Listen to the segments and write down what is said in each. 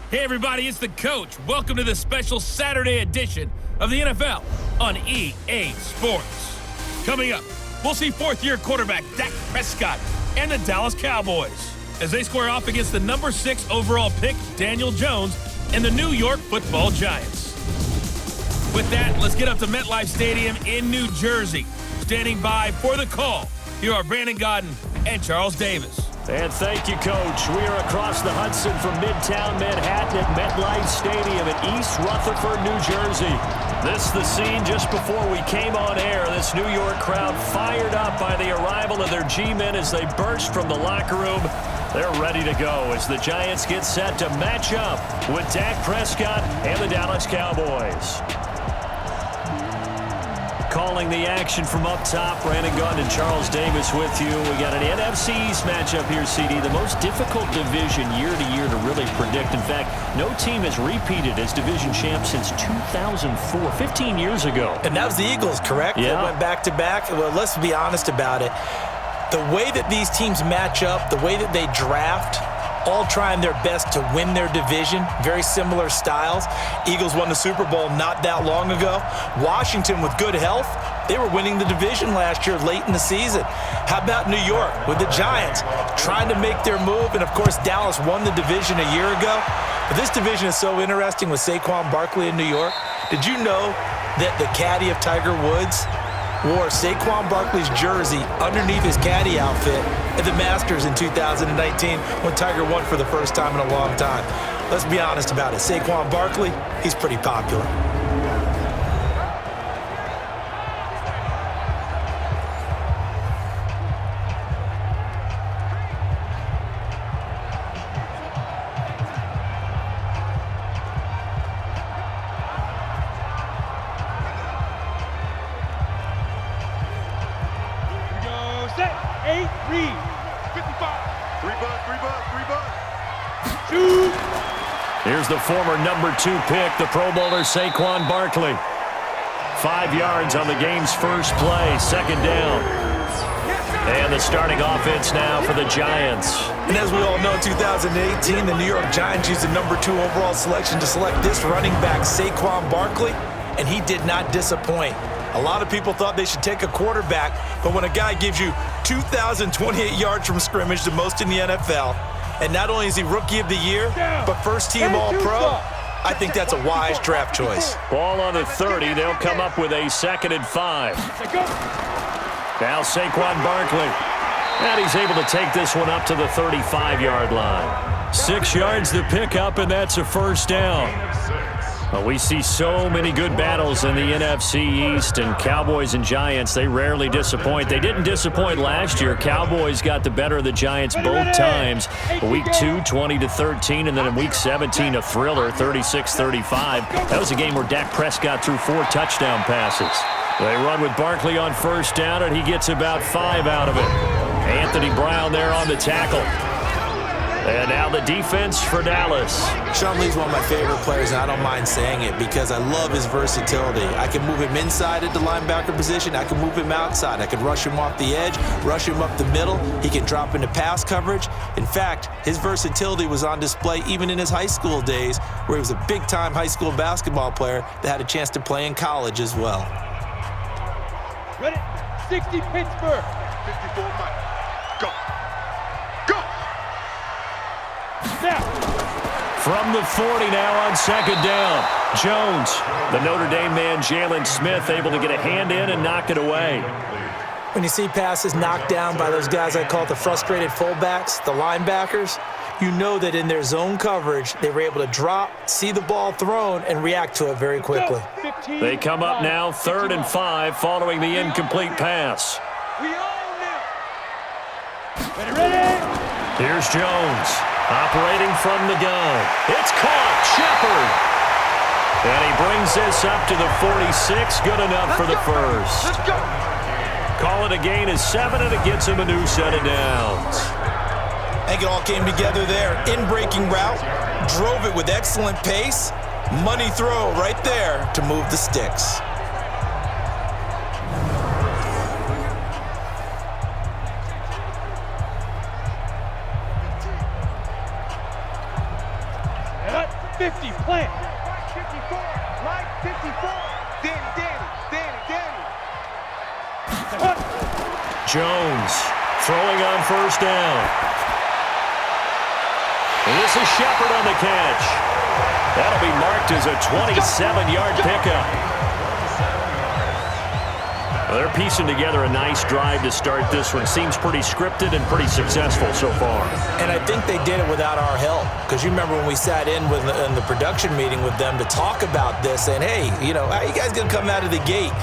Hey everybody, it's the coach. Welcome to this special Saturday edition of the NFL on EA Sports. Coming up, we'll see fourth-year quarterback Dak Prescott and the Dallas Cowboys as they square off against the number 6 overall pick Daniel Jones and the New York Football Giants. With that, let's get up to MetLife Stadium in New Jersey. Standing by for the call, here are Brandon Godden and Charles Davis. And thank you, Coach. We are across the Hudson from Midtown Manhattan at MetLife Stadium in East Rutherford, New Jersey. This is the scene just before we came on air. This New York crowd fired up by the arrival of their G-men as they burst from the locker room. They're ready to go as the Giants get set to match up with Dak Prescott and the Dallas Cowboys. Calling the action from up top, Brandon Gunn and Charles Davis with you. We got an NFC East matchup here, CD. The most difficult division year to year to really predict. In fact, no team has repeated as division champ since 2004, 15 years ago. And that was the Eagles, correct? Yeah. They went back-to-back. Well, let's be honest about it. The way that these teams match up, the way that they draft, all trying their best to win their division, very similar styles. Eagles won the Super Bowl not that long ago. Washington, with good health, they were winning the division last year late in the season. How about New York with the Giants trying to make their move? And, of course, Dallas won the division a year ago. But this division is so interesting with Saquon Barkley in New York. Did you know that the caddy of Tiger Woods wore Saquon Barkley's jersey underneath his caddy outfit at the Masters in 2019 when Tiger won for the first time in a long time? Let's be honest about it. Saquon Barkley, he's pretty popular. Here's the former number 2 pick, the Pro Bowler Saquon Barkley. 5 yards on the game's first play, second down. And the starting offense now for the Giants. And as we all know, in 2018, the New York Giants used the number 2 overall selection to select this running back, Saquon Barkley, and he did not disappoint. A lot of people thought they should take a quarterback, but when a guy gives you 2,028 yards from scrimmage, the most in the NFL, and not only is he Rookie of the Year, but first-team All-Pro, I think that's a wise draft choice. Ball on the 30. They'll come up with a 2nd and 5. Now Saquon Barkley. And he's able to take this one up to the 35-yard line. 6 yards to pick up, and that's a first down. Well, we see so many good battles in the NFC East, and Cowboys and Giants, they rarely disappoint. They didn't disappoint last year. Cowboys got the better of the Giants both times. Week 2, 20-13, and then in Week 17, a thriller, 36-35. That was a game where Dak Prescott threw 4 touchdown passes. They run with Barkley on first down, and he gets about 5 out of it. Anthony Brown there on the tackle. And now the defense for Dallas. Sean Lee's one of my favorite players, and I don't mind saying it because I love his versatility. I can move him inside at the linebacker position. I can move him outside. I can rush him off the edge, rush him up the middle. He can drop into pass coverage. In fact, his versatility was on display even in his high school days, where he was a big-time high school basketball player that had a chance to play in college as well. Ready? 60 Pittsburgh. 54 Mike. Go. Snap. From the 40 now on second down. Jones, the Notre Dame man, Jalen Smith, able to get a hand in and knock it away. When you see passes knocked down by those guys I call the frustrated fullbacks, the linebackers, you know that in their zone coverage, they were able to drop, see the ball thrown, and react to it very quickly. They come up now 3rd and 5 following the incomplete pass. We own them. Ready? Here's Jones, operating from the gun. It's caught, Shepard. And he brings this up to the 46, good enough for the first. Let's go. Call it a gain of 7, and it gets him a new set of downs. I think it all came together there. In-breaking route, drove it with excellent pace. Money throw right there to move the sticks. Cut. 50, plant. Right 54, right 54. Danny. Cut. Jones throwing on first down. And this is Shepard on the catch. That'll be marked as a 27-yard pickup. Well, they're piecing together a nice drive to start this one. Seems pretty scripted and pretty successful so far. And I think they did it without our help. Because you remember when we sat in the production meeting with them to talk about this, saying, hey, you know, how are you guys going to come out of the gate?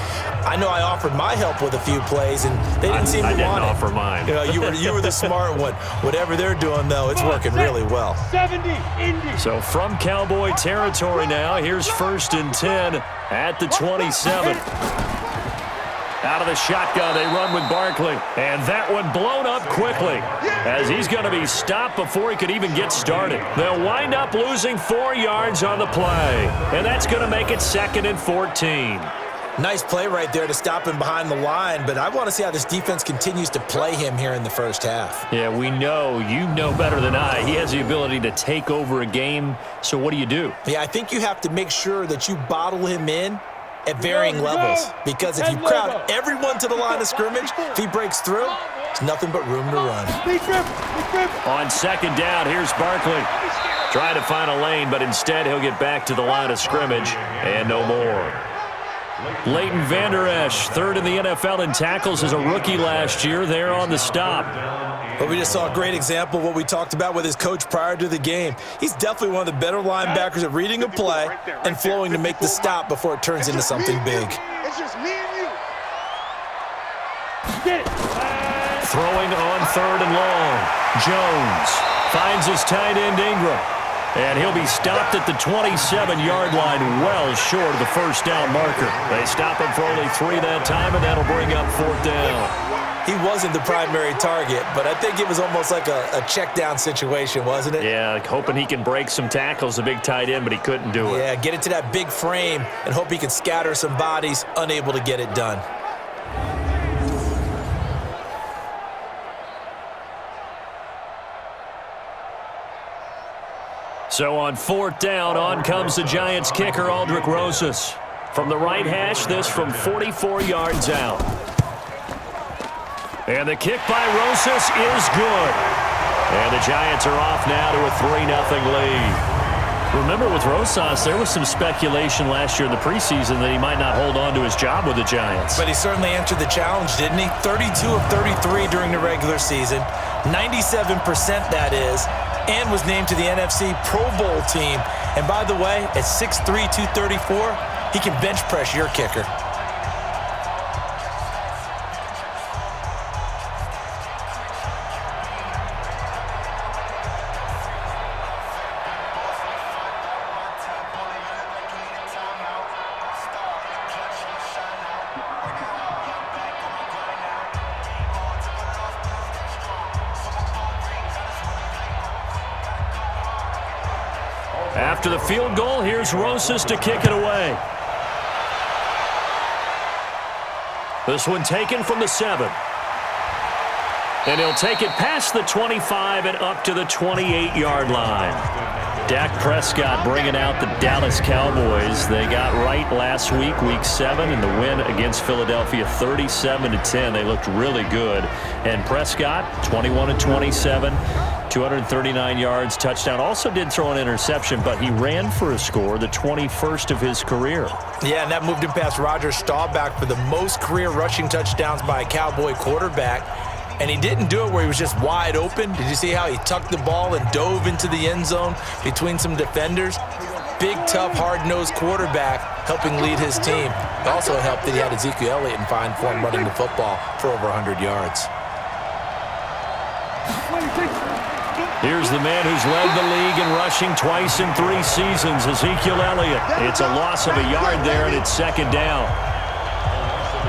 I know I offered my help with a few plays, and they didn't seem to want it. I didn't offer mine. You know, you were the smart one. Whatever they're doing, though, it's working really well. 70, Indy. So from Cowboy territory now, here's 1st and 10 at the 27. Out of the shotgun, they run with Barkley. And that one blown up quickly as he's going to be stopped before he could even get started. They'll wind up losing 4 yards on the play. And that's going to make it 2nd and 14. Nice play right there to stop him behind the line, but I want to see how this defense continues to play him here in the first half. Yeah, we know. You know better than I. He has the ability to take over a game, so what do you do? Yeah, I think you have to make sure that you bottle him in at varying levels, because if you crowd everyone to the line of scrimmage, if he breaks through, there's nothing but room to run. On 2nd down, here's Barkley. Trying to find a lane, but instead he'll get back to the line of scrimmage and no more. Leighton Vander Esch, 3rd in the NFL in tackles as a rookie last year, there on the stop. But we just saw a great example of what we talked about with his coach prior to the game. He's definitely one of the better linebackers at reading a play and flowing to make the stop before it turns into something big. It's just me and you. Get it. Throwing on 3rd and long. Jones finds his tight end Ingram. And he'll be stopped at the 27-yard line, well short of the first down marker. They stop him for only 3 that time, and that'll bring up 4th down. He wasn't the primary target, but I think it was almost like a check down situation, wasn't it? Yeah, hoping he can break some tackles, a big tight end, but he couldn't do it. Yeah, get into that big frame and hope he can scatter some bodies, unable to get it done. So on 4th down, on comes the Giants kicker, Aldrick Rosas. From the right hash, this from 44 yards out. And the kick by Rosas is good. And the Giants are off now to a 3-0 lead. Remember, with Rosas, there was some speculation last year in the preseason that he might not hold on to his job with the Giants. But he certainly answered the challenge, didn't he? 32 of 33 during the regular season, 97% that is, and was named to the NFC Pro Bowl team. And by the way, at 6'3", 234, he can bench press your kicker. After the field goal, here's Rosas to kick it away. This one taken from the 7. And he'll take it past the 25 and up to the 28-yard line. Dak Prescott bringing out the Dallas Cowboys. They got right last week, Week 7, in the win against Philadelphia, 37-10. They looked really good. And Prescott, 21-27, 239 yards, touchdown. Also did throw an interception, but he ran for a score, the 21st of his career. Yeah, and that moved him past Roger Staubach for the most career rushing touchdowns by a Cowboy quarterback. And he didn't do it where he was just wide open. Did you see how he tucked the ball and dove into the end zone between some defenders? Big, tough, hard-nosed quarterback helping lead his team. It also helped that he had Ezekiel Elliott in fine form running the football for over 100 yards. Here's the man who's led the league in rushing twice in 3 seasons, Ezekiel Elliott. It's a loss of a yard there, and it's 2nd down.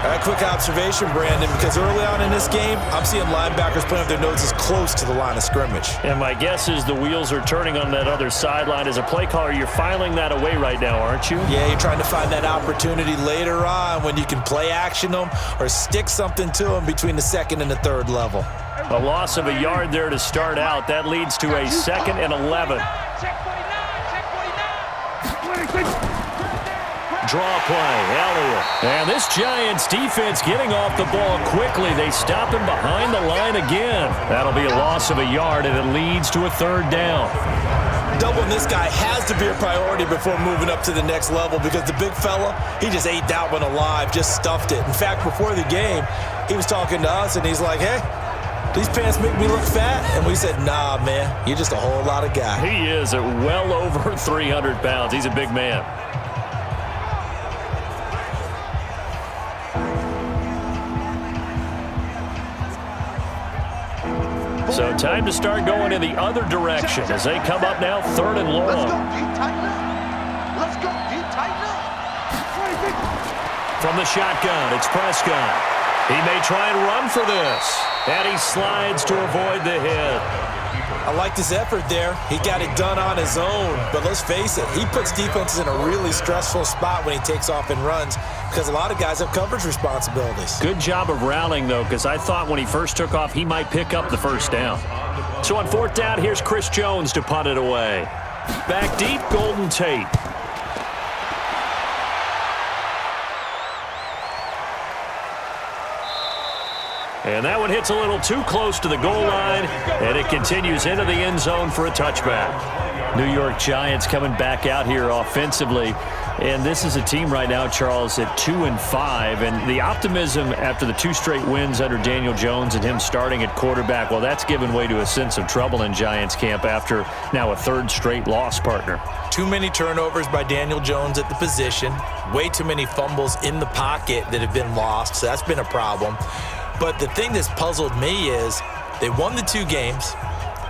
A quick observation, Brandon, because early on in this game, I'm seeing linebackers putting up their noses close to the line of scrimmage. And my guess is the wheels are turning on that other sideline. As a play caller, you're filing that away right now, aren't you? Yeah, you're trying to find that opportunity later on when you can play action them or stick something to them between the 2nd and the 3rd level. A loss of a yard there to start out. That leads to a 2nd and 11. Check 49, check 49. Draw play, Elliott. And this Giants defense getting off the ball quickly. They stop him behind the line again. That'll be a loss of a yard, and it leads to a third down. Doubling this guy has to be a priority before moving up to the next level because the big fella, he just ate that one alive, just stuffed it. In fact, before the game, he was talking to us, and he's like, hey, these pants make me look fat. And we said, nah, man, you're just a whole lot of guy. He is at well over 300 pounds. He's a big man. So time to start going in the other direction as they come up now 3rd and long. Let's go, deep tighten up. Let's go, deep tighten up. From the shotgun, it's Prescott. He may try and run for this. And he slides to avoid the hit. I liked his effort there. He got it done on his own. But let's face it, he puts defenses in a really stressful spot when he takes off and runs because a lot of guys have coverage responsibilities. Good job of rallying, though, because I thought when he first took off, he might pick up the first down. So on 4th down, here's Chris Jones to punt it away. Back deep, Golden Tate. And that one hits a little too close to the goal line, and it continues into the end zone for a touchback. New York Giants coming back out here offensively, and this is a team right now, Charles, at 2-5, and the optimism after the 2 straight wins under Daniel Jones and him starting at quarterback, well, that's given way to a sense of trouble in Giants camp after now a 3rd straight loss, partner. Too many turnovers by Daniel Jones at the position, way too many fumbles in the pocket that have been lost, so that's been a problem. But the thing that's puzzled me is they won the 2 games,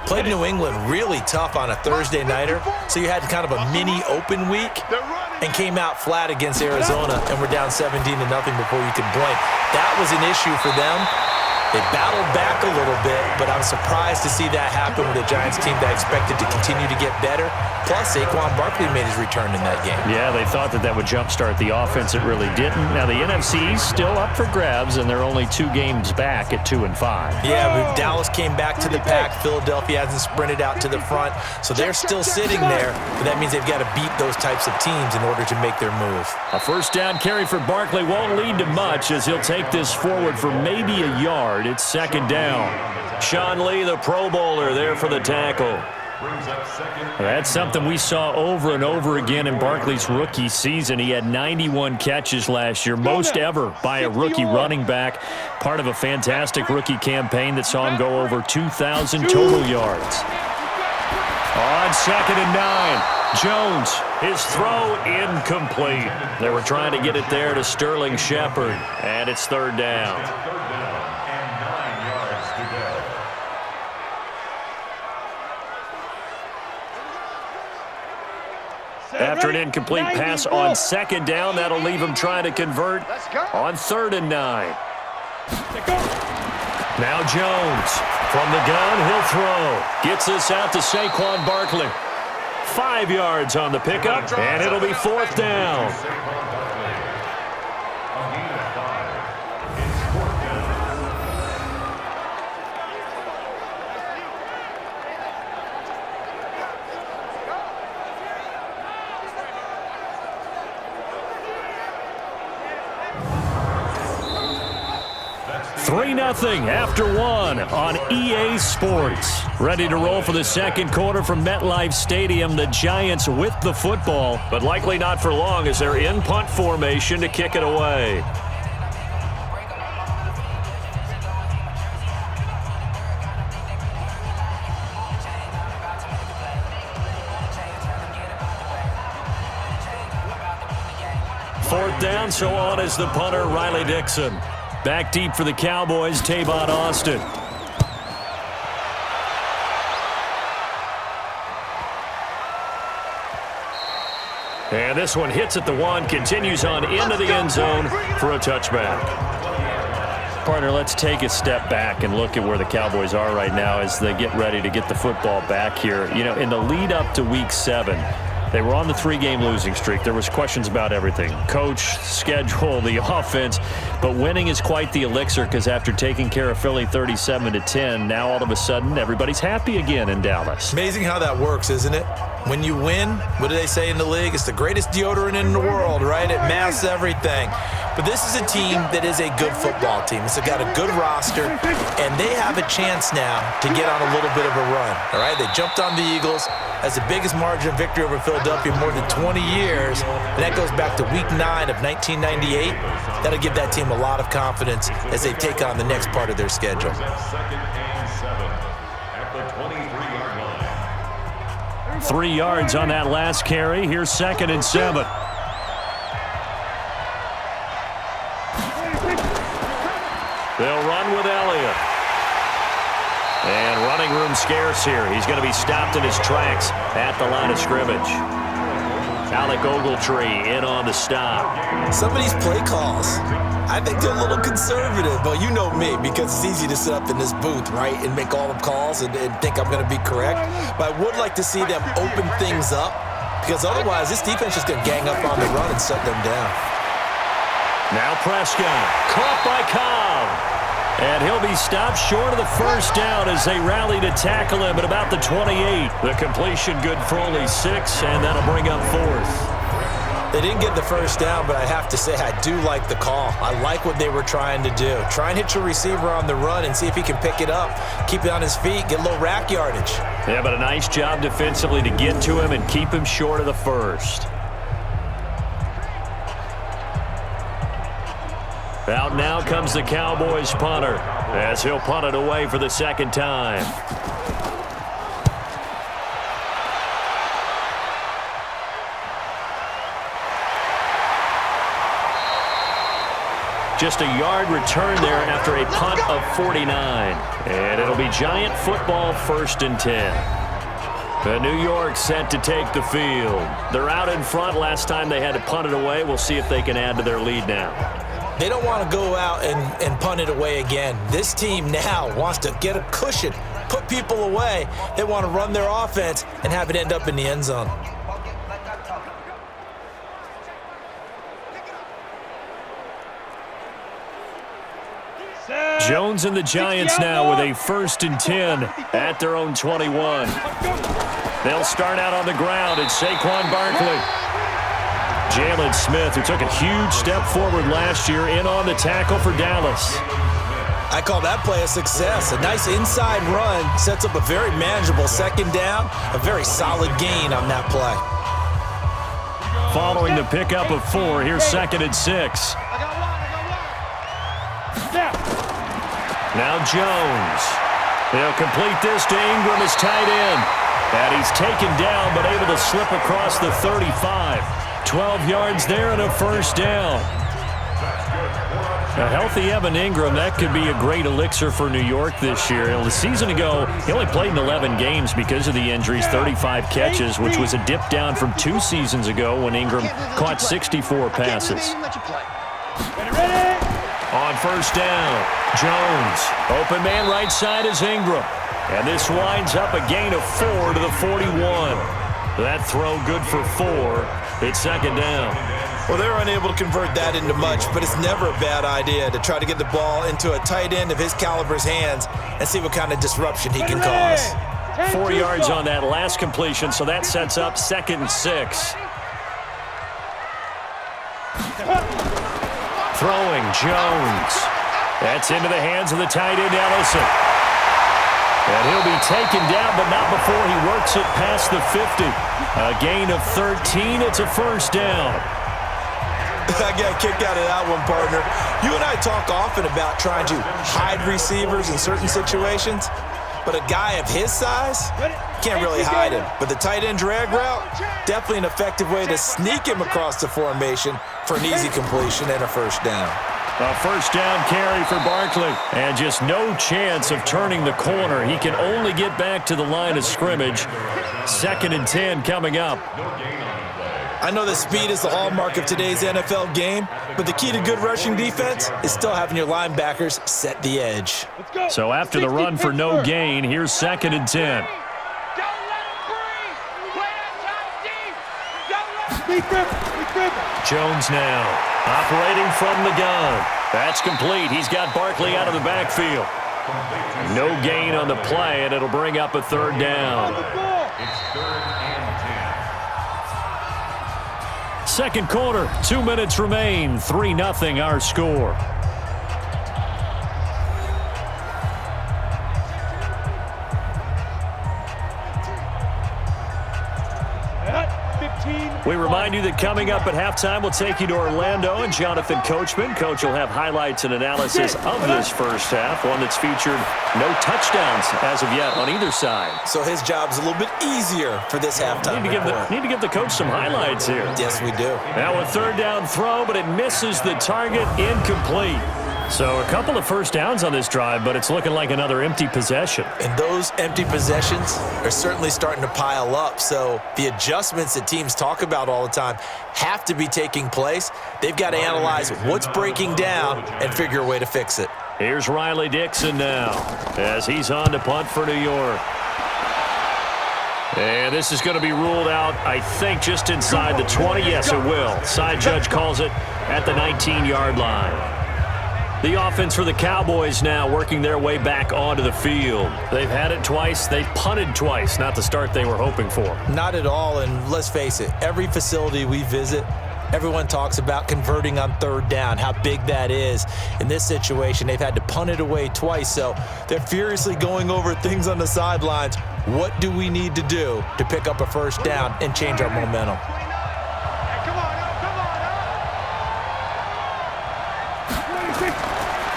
played New England really tough on a Thursday nighter, so you had kind of a mini open week, and came out flat against Arizona and were down 17-0 before you could blink. That was an issue for them. They battled back a little bit, but I'm surprised to see that happen with a Giants team that expected to continue to get better. Plus, Saquon Barkley made his return in that game. Yeah, they thought that would jumpstart the offense. It really didn't. Now, the NFC's still up for grabs, and they're only 2 games back at 2-5. Yeah, but Dallas came back to the pack. Philadelphia hasn't sprinted out to the front, so they're still sitting there. But that means they've got to beat those types of teams in order to make their move. A 1st down carry for Barkley won't lead to much as he'll take this forward for maybe a yard. It's 2nd down. Sean Lee, the Pro Bowler, there for the tackle. That's something we saw over and over again in Barkley's rookie season. He had 91 catches last year, most ever by a rookie running back. Part of a fantastic rookie campaign that saw him go over 2,000 total yards. On 2nd and 9, Jones, his throw incomplete. They were trying to get it there to Sterling Shepard, and it's 3rd down. After an incomplete pass on 2nd down, that'll leave him trying to convert on 3rd and 9. Now Jones from the gun, he'll throw. Gets this out to Saquon Barkley. 5 yards on the pickup, and it'll be 4th down. Nothing after 1 on EA Sports. Ready to roll for the 2nd quarter from MetLife Stadium. The Giants with the football, but likely not for long as they're in punt formation to kick it away. Fourth down, so on is the punter, Riley Dixon. Back deep for the Cowboys, Tavon Austin. And this one hits at the 1, continues on into the end zone for a touchback. Partner, let's take a step back and look at where the Cowboys are right now as they get ready to get the football back here. You know, in the lead up to Week 7, They were on the 3-game losing streak. There was questions about everything. Coach, schedule, the offense. But winning is quite the elixir because after taking care of Philly 37-10, now all of a sudden everybody's happy again in Dallas. Amazing how that works, isn't it? When you win, what do they say in the league? It's the greatest deodorant in the world, right? It masks everything. But this is a team that is a good football team. It's got a good roster, and they have a chance now to get on a little bit of a run, all right? They jumped on the Eagles as the biggest margin of victory over Philadelphia in more than 20 years, and that goes back to Week 9 of 1998. That'll give that team a lot of confidence as they take on the next part of their schedule. 2nd and 7 at the 23-yard line. 3 yards on that last carry. Here's 2nd and 7. They'll run with Elliott. And running room scarce here. He's going to be stopped in his tracks at the line of scrimmage. Alec Ogletree in on the stop. Some of these play calls, I think they're a little conservative, but you know me, because it's easy to sit up in this booth, right, and make all the calls and think I'm going to be correct. But I would like to see them open things up, because otherwise this defense is going to gang up on the run and shut them down. Now Prescott, caught by Cobb. And he'll be stopped short of the first down as they rally to tackle him at about the 28. The completion good for only 6, and that'll bring up 4th. They didn't get the first down, but I have to say I do like the call. I like what they were trying to do. Try and hit your receiver on the run and see if he can pick it up, keep it on his feet, get a little rack yardage. Yeah, but a nice job defensively to get to him and keep him short of the first. Out now comes the Cowboys punter as he'll punt it away for the 2nd time. Just a yard return there after a punt of 49. And it'll be Giant football 1st and 10. The New York set to take the field. They're out in front. Last time they had to punt it away. We'll see if they can add to their lead now. They don't want to go out and punt it away again. This team now wants to get a cushion, put people away. They want to run their offense and have it end up in the end zone. Jones and the Giants now with a 1st and 10 at their own 21. They'll start out on the ground. It's Saquon Barkley. Jalen Smith, who took a huge step forward last year, in on the tackle for Dallas. I call that play a success. A nice inside run sets up a very manageable 2nd down, a very solid gain on that play. Following the pickup of 4, here's 2nd and 6. Now Jones. They'll complete this to Ingram as tight end. And he's taken down but able to slip across the 35. 12 yards there and a 1st down. A healthy Evan Ingram, that could be a great elixir for New York this year. The season ago, he only played in 11 games because of the injuries, 35 catches, which was a dip down from 2 seasons ago when Ingram caught 64 passes. On 1st down, Jones. Open man right side is Ingram. And this winds up a gain of 4 to the 41. That throw good for 4. It's 2nd down. Well, they're unable to convert that into much, but it's never a bad idea to try to get the ball into a tight end of his caliber's hands and see what kind of disruption he can cause. 4 yards on that last completion, so that sets up 2nd and 6. Throwing, Jones. That's into the hands of the tight end, Ellison. And he'll be taken down, but not before he works it past the 50. A gain of 13. It's a 1st down. I got a kick out of that one, partner. You and I talk often about trying to hide receivers in certain situations, but a guy of his size can't really hide him. But the tight end drag route, definitely an effective way to sneak him across the formation for an easy completion and a 1st down. A 1st down carry for Barkley. And just no chance of turning the corner. He can only get back to the line of scrimmage. 2nd and 10 coming up. I know that speed is the hallmark of today's NFL game, but the key to good rushing defense is still having your linebackers set the edge. So after the run for no gain, here's 2nd and 10. Jones now operating from the gun. That's complete. He's got Barkley out of the backfield. No gain on the play, and it'll bring up a third down. It's 3rd and 10. Second quarter, 2 minutes remain. 3-0 our score. We remind you that coming up at halftime, we'll take you to Orlando and Jonathan Coachman. Coach will have highlights and analysis of this first half, one that's featured no touchdowns as of yet on either side. So his job's a little bit easier for this halftime. Need to give the coach some highlights here. Yes, we do. Now a third down throw, but it misses the target, incomplete. So a couple of first downs on this drive, but it's looking like another empty possession. And those empty possessions are certainly starting to pile up. So the adjustments that teams talk about all the time have to be taking place. They've got to analyze what's breaking down and figure a way to fix it. Here's Riley Dixon now as he's on to punt for New York. And this is going to be ruled out, I think, just inside the 20. Yes, it will. Side judge calls it at the 19-yard line. The offense for the Cowboys now working their way back onto the field. They've had it twice. They've punted twice. Not the start they were hoping for. Not at all, and let's face it, every facility we visit, everyone talks about converting on third down, how big that is. In this situation, they've had to punt it away twice, so they're furiously going over things on the sidelines. What do we need to do to pick up a first down and change our momentum?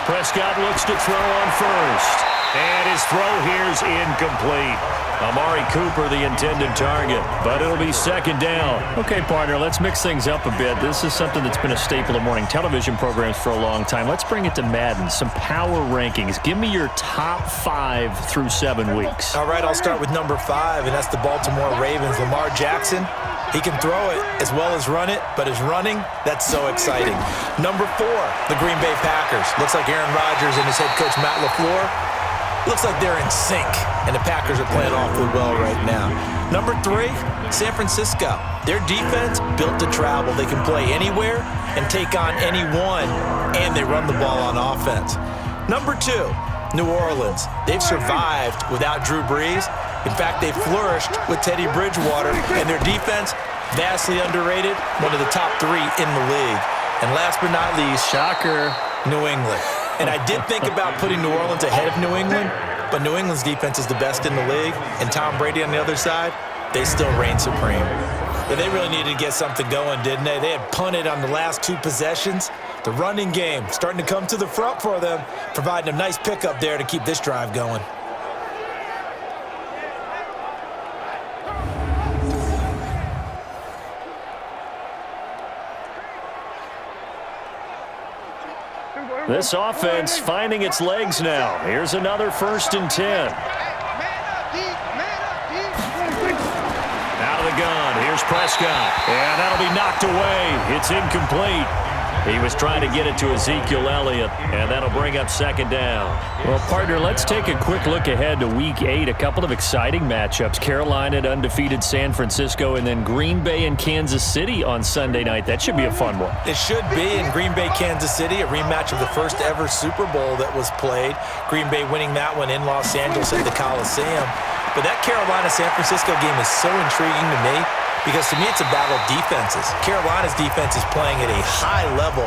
Prescott looks to throw on first. And his throw here's incomplete. Amari Cooper, the intended target, but it'll be second down. Okay, partner, let's mix things up a bit. This is something that's been a staple of morning television programs for a long time. Let's bring it to Madden, some power rankings. Give me your top 5 through 7 weeks. All right, I'll start with number 5, and that's the Baltimore Ravens. Lamar Jackson, he can throw it as well as run it, but his running, that's so exciting. Number 4, the Green Bay Packers. Looks like Aaron Rodgers and his head coach Matt LaFleur, looks like they're in sync, and the Packers are playing awfully well right now. Number 3, San Francisco. Their defense built to travel. They can play anywhere and take on anyone, and they run the ball on offense. Number 2, New Orleans. They've survived without Drew Brees. In fact, they flourished with Teddy Bridgewater, and their defense, vastly underrated, one of the top 3 in the league. And last but not least, shocker, New England. And I did think about putting New Orleans ahead of New England, but New England's defense is the best in the league, and Tom Brady on the other side, they still reign supreme. But they really needed to get something going, didn't they? They had punted on the last 2 possessions. The running game starting to come to the front for them, providing a nice pickup there to keep this drive going. This offense finding its legs now. Here's another 1st and 10. Out of the gun. Here's Prescott. And that'll be knocked away. It's incomplete. He was trying to get it to Ezekiel Elliott, and that'll bring up second down. Well, partner, let's take a quick look ahead to Week 8. A couple of exciting matchups. Carolina at undefeated San Francisco, and then Green Bay and Kansas City on Sunday night. That should be a fun one. It should be. In Green Bay, Kansas City, a rematch of the first ever Super Bowl that was played. Green Bay winning that one in Los Angeles at the Coliseum. But that Carolina-San Francisco game is so intriguing to me, because to me it's a battle of defenses. Carolina's defense is playing at a high level,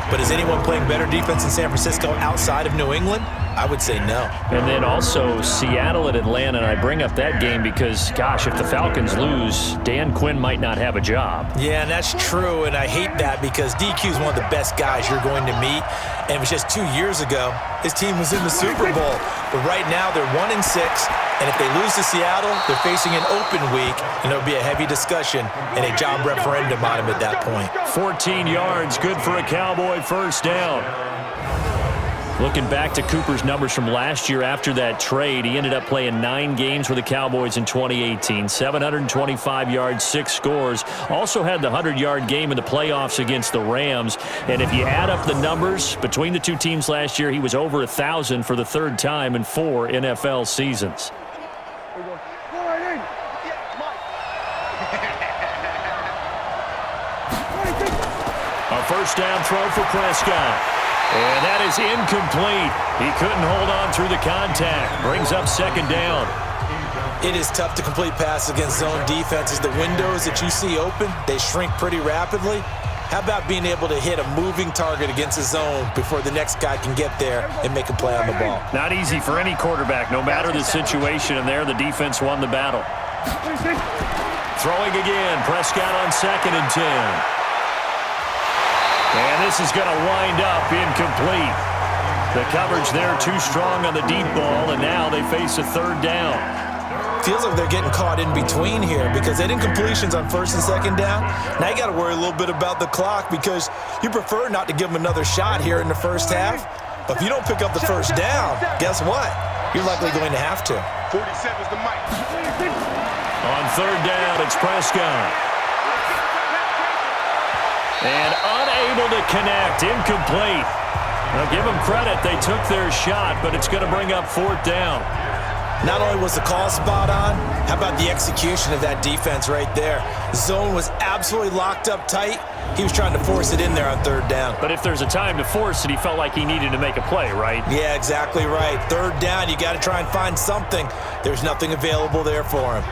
but is anyone playing better defense in San Francisco outside of New England? I would say no. And then also Seattle at Atlanta, and I bring up that game because, gosh, if the Falcons lose, Dan Quinn might not have a job. Yeah, and that's true, and I hate that because DQ is one of the best guys you're going to meet, and it was just 2 years ago his team was in the Super Bowl. But right now they're 1-6, and if they lose to Seattle, they're facing an open week, and there'll be a heavy discussion and a job referendum on him at that point. 14 yards, good for a Cowboy first down. Looking back to Cooper's numbers from last year after that trade, he ended up playing 9 games for the Cowboys in 2018. 725 yards, 6 scores. Also had the 100-yard game in the playoffs against the Rams. And if you add up the numbers between the 2 teams last year, he was over 1,000 for the 3rd time in 4 NFL seasons. first down throw for Prescott. And that is incomplete. He couldn't hold on through the contact. Brings up second down. It is tough to complete passes against zone defenses. The windows that you see open, they shrink pretty rapidly. How about being able to hit a moving target against a zone before the next guy can get there and make a play on the ball? Not easy for any quarterback, no matter the situation. And there, the defense won the battle. Throwing again, Prescott on 2nd and 10. And this is going to wind up incomplete. The coverage there too strong on the deep ball, and now they face a 3rd down. Feels like they're getting caught in between here because they did incompletions on 1st and 2nd down. Now you got to worry a little bit about the clock because you prefer not to give them another shot here in the first half. But if you don't pick up the first down, guess what? You're likely going to have to. 47's the mic. On 3rd down, it's Prescott. And unable to connect, incomplete. Now give them credit, they took their shot, but it's going to bring up 4th down. Not only was the call spot on, how about the execution of that defense right there? The zone was absolutely locked up tight. He was trying to force it in there on 3rd down. But if there's a time to force it, he felt like he needed to make a play, right? Yeah, exactly right. 3rd down, you got to try and find something. There's nothing available there for him.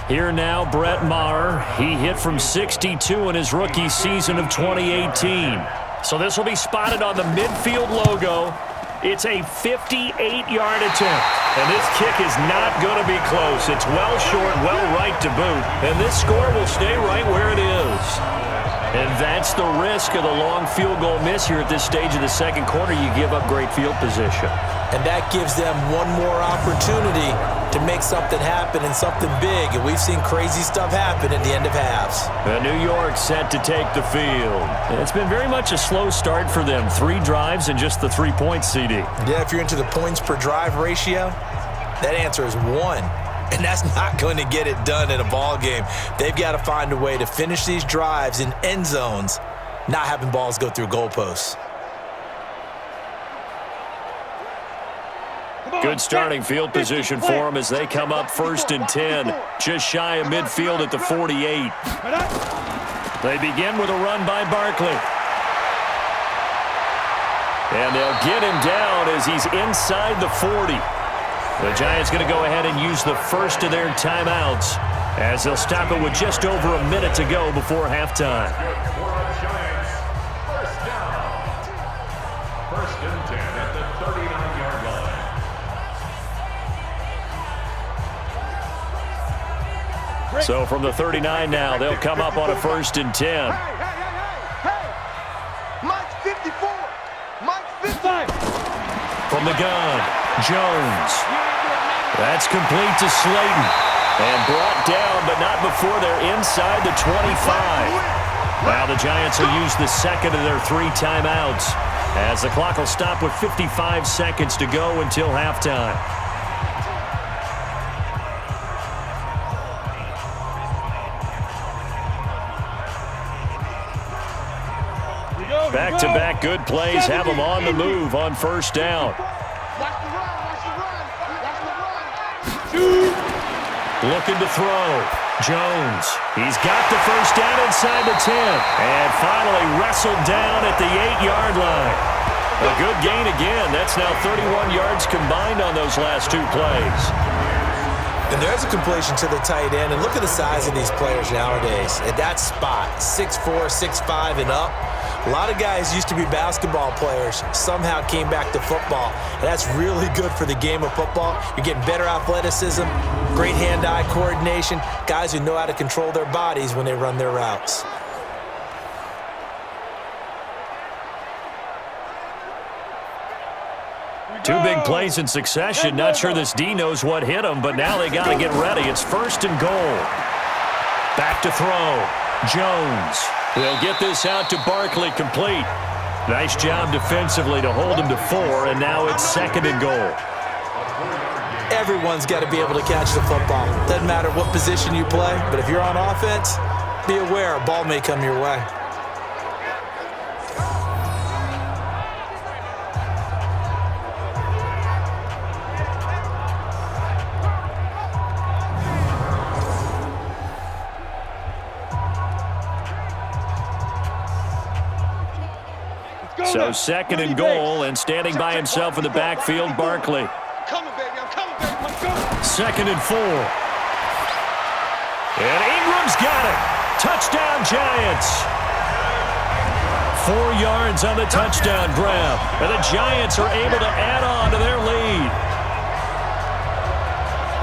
Here now, Brett Maher. He hit from 62 in his rookie season of 2018. So this will be spotted on the midfield logo. It's a 58-yard attempt. And this kick is not going to be close. It's well short, well right to boot. And this score will stay right where it is. And that's the risk of the long field goal miss here at this stage of the 2nd quarter. You give up great field position. And that gives them one more opportunity to make something happen and something big. And we've seen crazy stuff happen at the end of halves. New York set to take the field. And it's been very much a slow start for them. 3 drives and just the 3 points, CD. Yeah, if you're into the points per drive ratio, that answer is 1. And that's not going to get it done in a ball game. They've got to find a way to finish these drives in end zones, not having balls go through goalposts. Good starting field position for them as they come up 1st and 10, just shy of midfield at the 48. They begin with a run by Barkley. And they'll get him down as he's inside the 40. The Giants going to go ahead and use the first of their timeouts as they'll stop it with just over a minute to go before halftime. First and 10 at the 39-yard line. So from the 39 now, they'll come up on a 1st and 10. Hey! Mike's 54! Mike's 55! From the gun, Jones. That's complete to Slayton. And brought down, but not before they're inside the 25. Now the Giants will use the 2nd of their 3 timeouts as the clock will stop with 55 seconds to go until halftime. Back-to-back good plays have them on the move on 1st down. Looking to throw. Jones. He's got the first down inside the 10. And finally wrestled down at the 8-yard line. A good gain again. That's now 31 yards combined on those last 2 plays. And there's a completion to the tight end. And look at the size of these players nowadays. At that spot, 6'4", 6'5", and up. A lot of guys used to be basketball players, somehow came back to football. And that's really good for the game of football. You're getting better athleticism, great hand-eye coordination, guys who know how to control their bodies when they run their routes. Two big plays in succession. Not sure this D knows what hit him, but now they got to get ready. It's 1st and goal. Back to throw. Jones. They'll get this out to Barkley, complete. Nice job defensively to hold him to 4, and now it's 2nd and goal. Everyone's got to be able to catch the football. Doesn't matter what position you play, but if you're on offense, be aware a ball may come your way. So second and goal, and standing by himself in the backfield, Barkley. Coming, baby. I'm coming, baby. Let's go. Second and 4. And Ingram's got it. Touchdown, Giants. 4 yards on the touchdown grab. And the Giants are able to add on to their lead.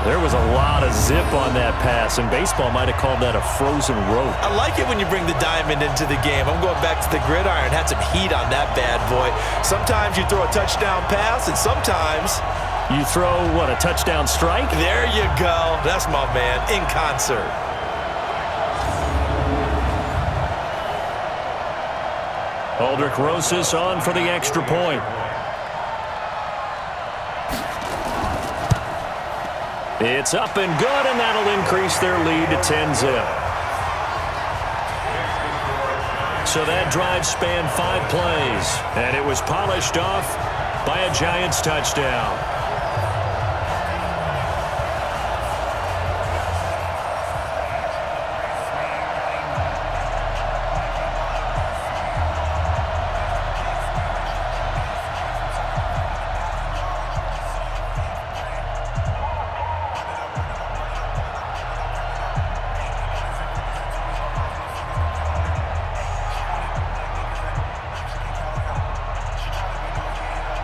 There was a lot of zip on that pass, and baseball might have called that a frozen rope. I like it when you bring the diamond into the game. I'm going back to the gridiron. Had some heat on that bad boy. Sometimes you throw a touchdown pass, and sometimes You throw, what, a touchdown strike? there you go. That's my man, in concert. Aldrich Rosas on for the extra point. It's up and good, and that'll increase their lead to 10-zip. So that drive spanned 5 plays, and it was polished off by a Giants touchdown.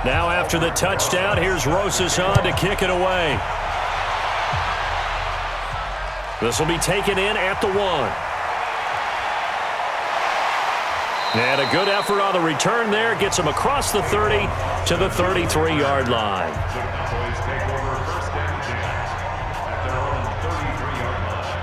Now after the touchdown, here's Rosas on to kick it away. This will be taken in at the 1. And a good effort on the return there. Gets him across the 30 to the 33-yard line. The Cowboys take over first and 10 at their own 33-yard line.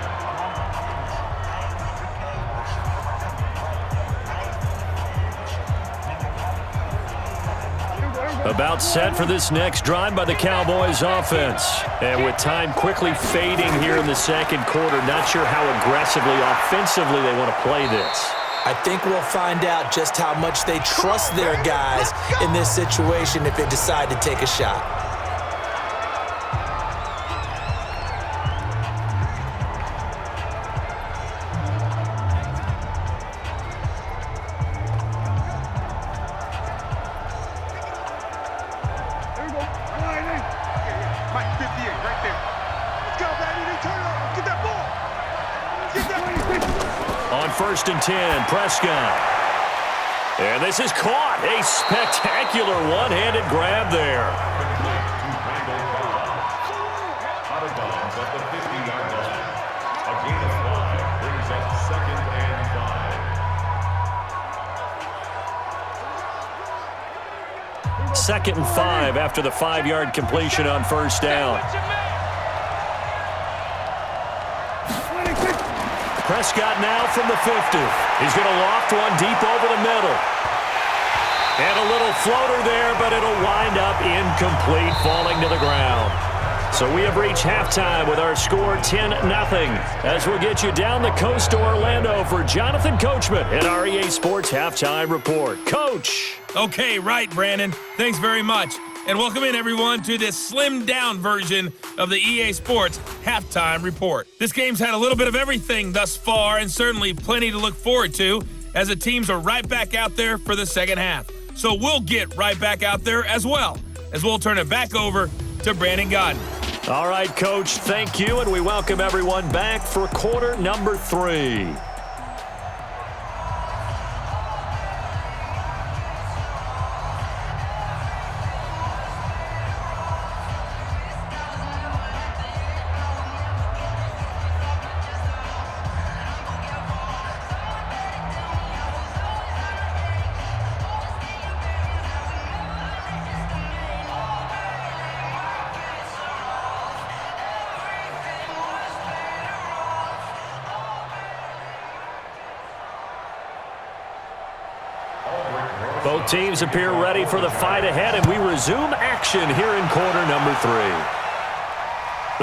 About set for this next drive by the Cowboys offense. And with time quickly fading here in the second quarter, not sure how aggressively, offensively they want to play this. I think we'll find out just how much they trust their guys in this situation if they decide to take a shot. There we go. Mike, 58, right there. Let's go, baby. They turn it over. Get that ball. Get that. On first and 10, Prescott. And this is caught. A spectacular one-handed grab there. Complete to Randall Cobb. Out of bounds at the 50-yard line. A gain of 5 brings up second and 5. Second and 5 after the 5-yard completion on first down. Prescott now from the 50. He's going to loft one deep over the middle. And a little floater there, but it'll wind up incomplete, falling to the ground. So we have reached halftime with our score 10-0. As we'll get you down the coast to Orlando for Jonathan Coachman at our EA Sports Halftime Report. Coach! Okay, right, Brandon. Thanks very much. And welcome in, everyone, to this slimmed-down version of the EA Sports Halftime Report. This game's had a little bit of everything thus far, and certainly plenty to look forward to, as the teams are right back out there for the second half. So we'll get right back out there as well, as we'll turn it back over to Brandon Godden. All right, Coach, thank you, and we welcome everyone back for quarter number 3. Both teams appear ready for the fight ahead, and we resume action here in quarter number 3.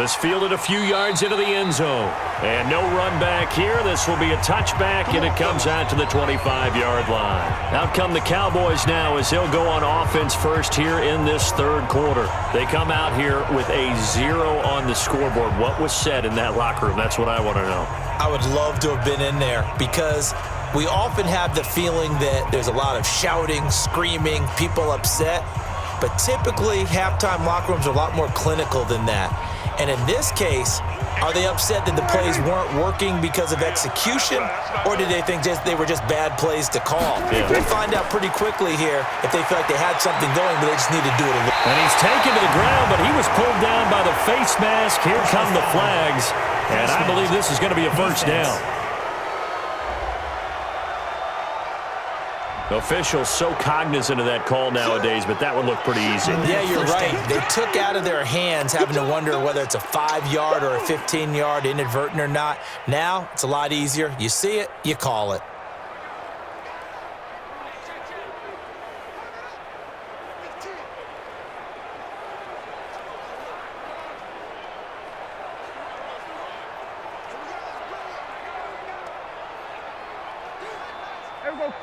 This fielded a few yards into the end zone. And no run back here. This will be a touchback, and it comes out to the 25-yard line. Out come the Cowboys now as they'll go on offense first here in this third quarter. They come out here with a 0 on the scoreboard. What was said in that locker room? That's what I want to know. I would love to have been in there because we often have the feeling that there's a lot of shouting, screaming, people upset. But typically, halftime locker rooms are a lot more clinical than that. And in this case, are they upset that the plays weren't working because of execution, or did they think they were just bad plays to call? Yeah. We'll find out pretty quickly here if they feel like they had something going, but they just need to do it a little. And he's taken to the ground, but he was pulled down by the face mask. Here come the flags, and I believe this is going to be a first down. Officials so cognizant of that call nowadays, but that one looked pretty easy. Yeah, you're right. They took out of their hands having to wonder whether it's a 5-yard or a 15-yard, inadvertent or not. Now, it's a lot easier. You see it, you call it.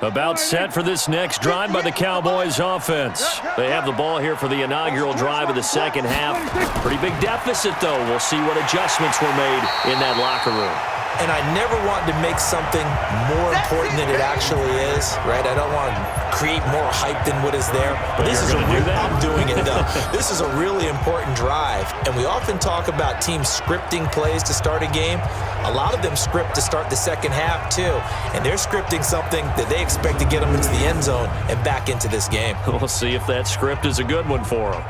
About set for this next drive by the Cowboys offense. They have the ball here for the inaugural drive of the second half. Pretty big deficit, though. We'll see what adjustments were made in that locker room. And I never want to make something more important than it actually is, right? I don't want to create more hype than what is there. But this is I'm doing it, though. This is a really important drive. And we often talk about teams scripting plays to start a game. A lot of them script to start the second half, too. And they're scripting something that they expect to get them into the end zone and back into this game. We'll see if that script is a good one for them.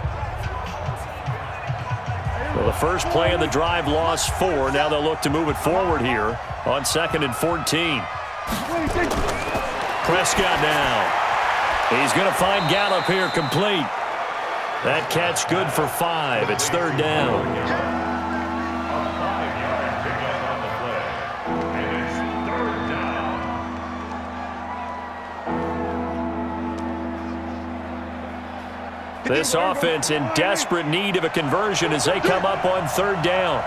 Well, the first play of the drive lost 4. Now they'll look to move it forward here on 2nd and 14. Prescott now. He's going to find Gallup here complete. That catch good for 5. It's 3rd down. This offense in desperate need of a conversion as they come up on 3rd down.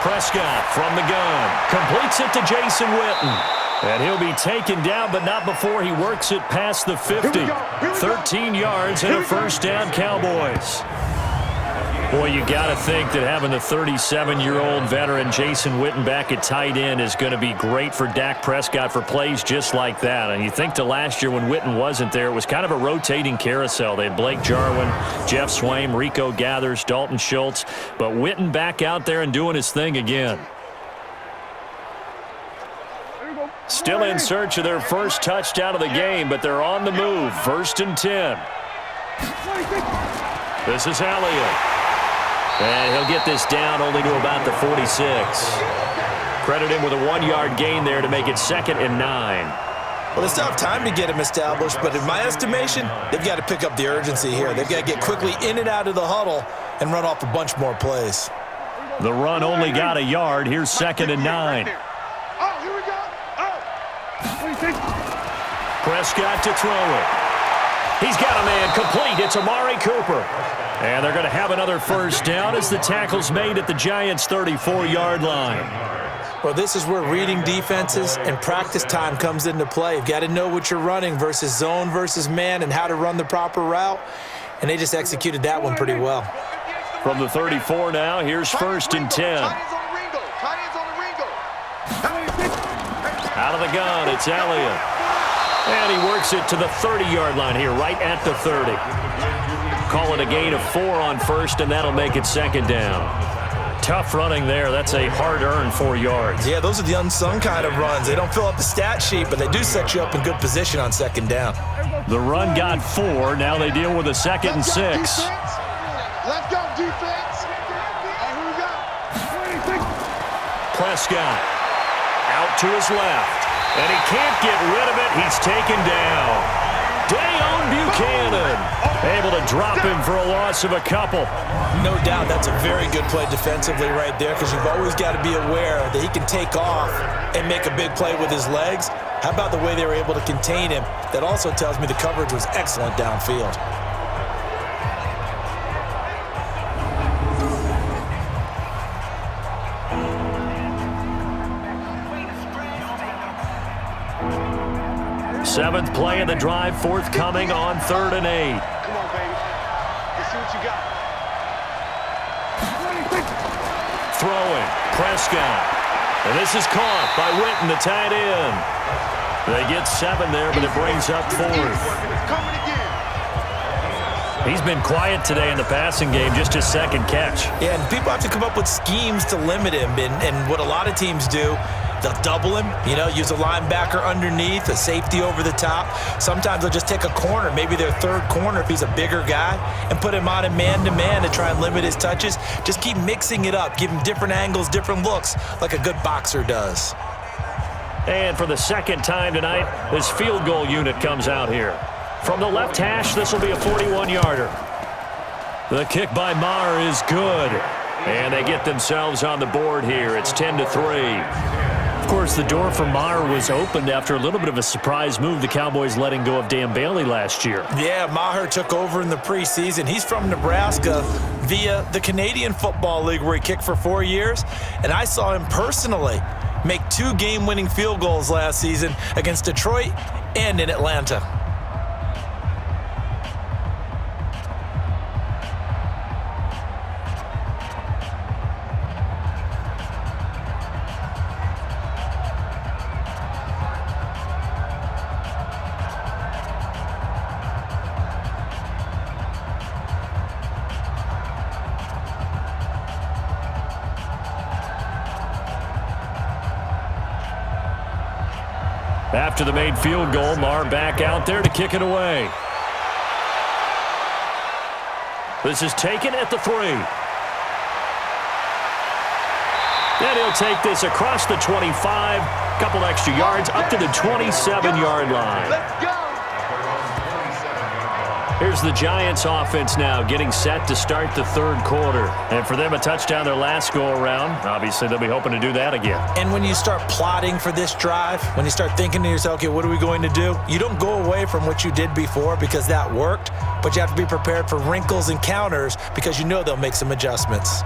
Prescott from the gun. Completes it to Jason Witten. And he'll be taken down, but not before he works it past the 50. 13 yards and a first down, Cowboys. Boy, you got to think that having the 37-year-old veteran Jason Witten back at tight end is going to be great for Dak Prescott for plays just like that. And you think to last year when Witten wasn't there, it was kind of a rotating carousel. They had Blake Jarwin, Jeff Swaim, Rico Gathers, Dalton Schultz. But Witten back out there and doing his thing again. Still in search of their first touchdown of the game, but they're on the move. 1st and 10. This is Elliott. And he'll get this down only to about the 46. Credit him with a 1-yard gain there to make it 2nd and 9. Well, they still have time to get him established, but in my estimation, they've got to pick up the urgency here. They've got to get quickly in and out of the huddle and run off a bunch more plays. The run only got a yard. Here's 2nd and 9. Oh, here we go. Prescott to throw it. He's got a man complete. It's Amari Cooper. And they're going to have another first down as the tackle's made at the Giants' 34-yard line. Well, this is where reading defenses and practice time comes into play. You've got to know what you're running versus zone versus man and how to run the proper route. And they just executed that one pretty well. From the 34 now, here's 1st and 10. Out of the gun, it's Elliott. And he works it to the 30-yard line here, right at the 30. Call it a gain of 4 on 1st, and that'll make it 2nd down. Tough running there. That's a hard-earned 4 yards. Yeah, those are the unsung kind of runs. They don't fill up the stat sheet, but they do set you up in good position on 2nd down. The run got 4. Now they deal with a 2nd and 6. Let's go, defense. And here we go. Prescott out to his left. And he can't get rid of it. He's taken down. Dayon Buchanan able to drop him for a loss of a couple. No doubt that's a very good play defensively right there, because you've always got to be aware that he can take off and make a big play with his legs. How about the way they were able to contain him? That also tells me the coverage was excellent downfield. Seventh play of the drive, forthcoming on 3rd and 8. Come on, baby. Let's see what you got. Throwing. Prescott. And this is caught by Witten, the tight end. They get 7 there, but it brings up 4th. He's been quiet today in the passing game, just his second catch. Yeah, and people have to come up with schemes to limit him. And what a lot of teams do, they'll double him, use a linebacker underneath, a safety over the top. Sometimes they'll just take a corner, maybe their third corner if he's a bigger guy, and put him on a man-to-man to try and limit his touches. Just keep mixing it up, give him different angles, different looks, like a good boxer does. And for the second time tonight, this field goal unit comes out here. From the left hash, this will be a 41-yarder. The kick by Maher is good. And they get themselves on the board here. It's 10-3. Of course, the door for Maher was opened after a little bit of a surprise move, the Cowboys letting go of Dan Bailey last year. Yeah, Maher took over in the preseason. He's from Nebraska via the Canadian Football League where he kicked for 4 years. And I saw him personally make 2 game-winning field goals last season against Detroit and in Atlanta. After the made field goal, Maher back out there to kick it away. This is taken at the 3. And he'll take this across the 25, couple extra yards, up to the 27-yard line. Let's go. Here's the Giants offense now getting set to start the third quarter. And for them, a touchdown their last go-around. Obviously, they'll be hoping to do that again. And when you start plotting for this drive, when you start thinking to yourself, okay, what are we going to do? You don't go away from what you did before because that worked, but you have to be prepared for wrinkles and counters because you know they'll make some adjustments.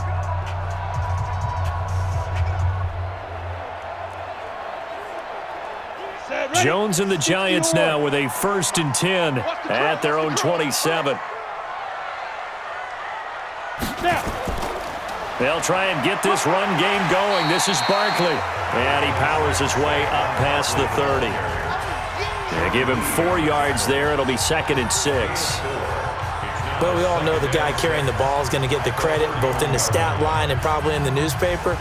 Jones and the Giants now with a 1st and 10 at their own 27. They'll try and get this run game going. This is Barkley. And he powers his way up past the 30. They give him 4 yards there. It'll be 2nd and 6. But we all know the guy carrying the ball is going to get the credit both in the stat line and probably in the newspaper.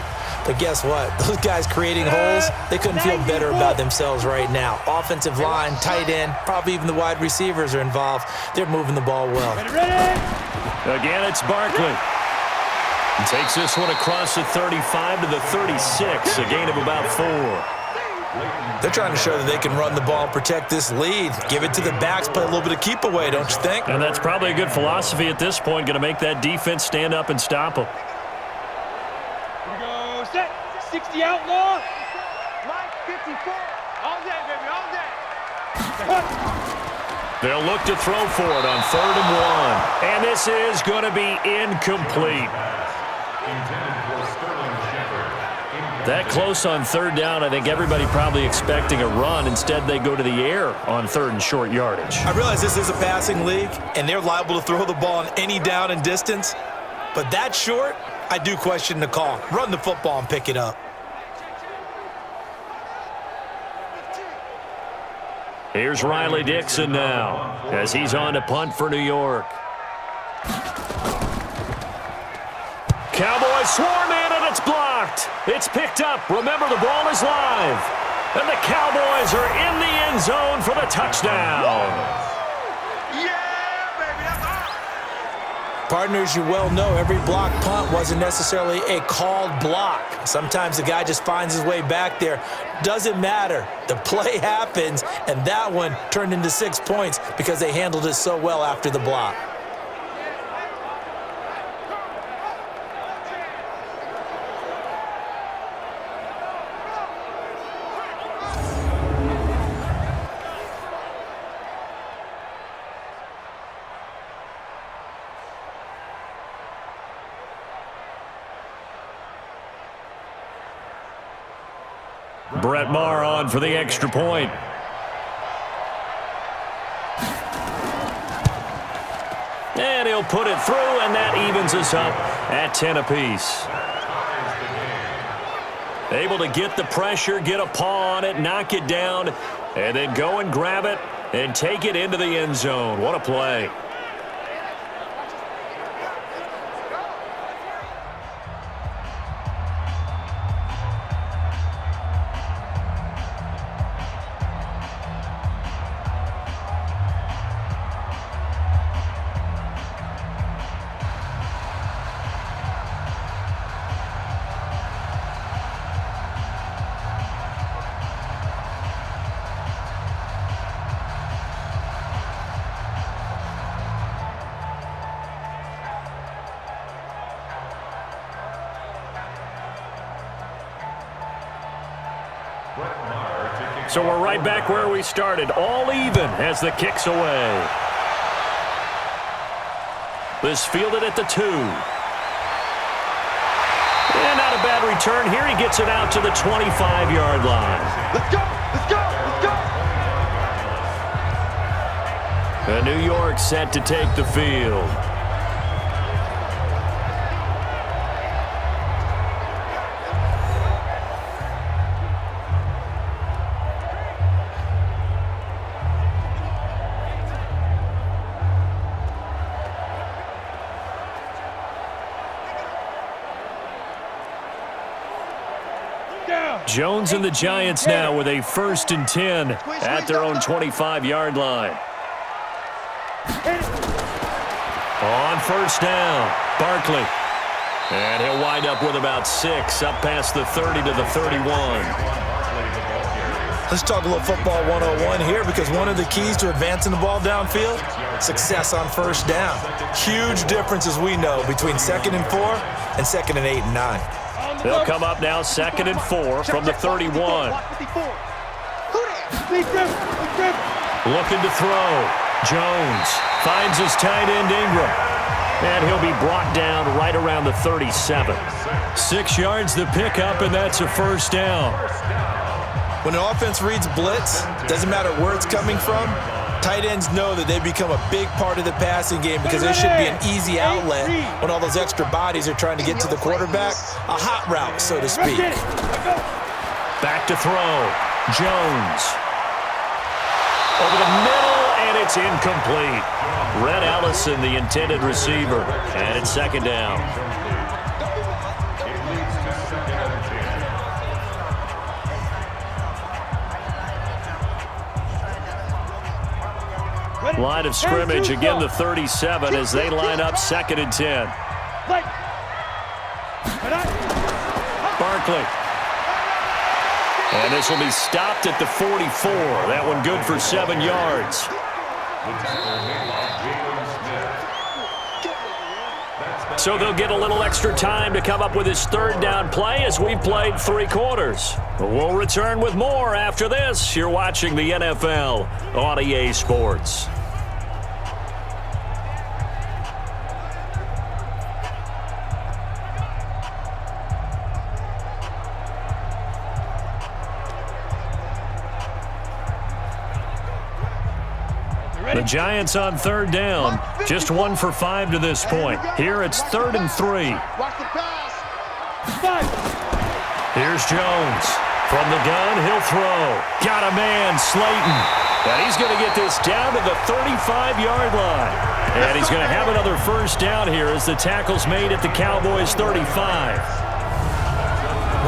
But guess what? Those guys creating holes, they couldn't feel better about themselves right now. Offensive line, tight end, probably even the wide receivers are involved. They're moving the ball well. Again, it's Barkley. He takes this one across the 35 to the 36, a gain of about 4. They're trying to show that they can run the ball and protect this lead. Give it to the backs, play a little bit of keep away, don't you think? And that's probably a good philosophy at this point, going to make that defense stand up and stop them. 60 outlaw. Line 54. All day, baby, all day. They'll look to throw for it on 3rd and 1. And this is going to be incomplete. That close on 3rd down, I think everybody probably expecting a run. Instead, they go to the air on 3rd and short yardage. I realize this is a passing league, and they're liable to throw the ball on any down and distance. But that short, I do question the call. Run the football and pick it up. Here's Riley Dixon now as he's on to punt for New York. Cowboys swarm in, and it's blocked. It's picked up. Remember, the ball is live. And the Cowboys are in the end zone for the touchdown. Partners, you well know every block punt wasn't necessarily a called block. Sometimes the guy just finds his way back there. Doesn't matter. The play happens, and that one turned into 6 points because they handled it so well after the block. Brett Maher on for the extra point. And he'll put it through, and that evens us up at 10 apiece. Able to get the pressure, get a paw on it, knock it down, and then go and grab it and take it into the end zone. What a play. So we're right back where we started, all even as the kick's away. This fielded at the 2. And not a bad return here. He gets it out to the 25-yard line. Let's go! Let's go! Let's go! New York set to take the field. Jones and the Giants now with a 1st and 10 at their own 25-yard line. On 1st down, Barkley. And he'll wind up with about 6 up past the 30 to the 31. Let's talk a little football 101 here, because one of the keys to advancing the ball downfield, success on 1st down. Huge difference, as we know, between 2nd and 4 and 2nd and 8 and 9. They'll come up now 2nd and 4 from the 31. Looking to throw. Jones finds his tight end Ingram. And he'll be brought down right around the 37. 6 yards the pickup, and that's a 1st down. When an offense reads blitz, doesn't matter where it's coming from, tight ends know that they become a big part of the passing game, because there should be an easy outlet when all those extra bodies are trying to get to the quarterback. A hot route, so to speak. Back to throw. Jones. Over the middle, and it's incomplete. Red Allison, the intended receiver, and it's 2nd down. Line of scrimmage, again the 37 as they line up 2nd and 10. Barkley. And this will be stopped at the 44. That one good for 7 yards. So they'll get a little extra time to come up with his 3rd down play as we've played 3 quarters. We'll return with more after this. You're watching the NFL on EA Sports. The Giants on 3rd down, just 1 for 5 to this point. Here it's 3rd and 3. Here's Jones. From the gun, he'll throw. Got a man, Slayton. And he's going to get this down to the 35-yard line. And he's going to have another 1st down here as the tackle's made at the Cowboys 35.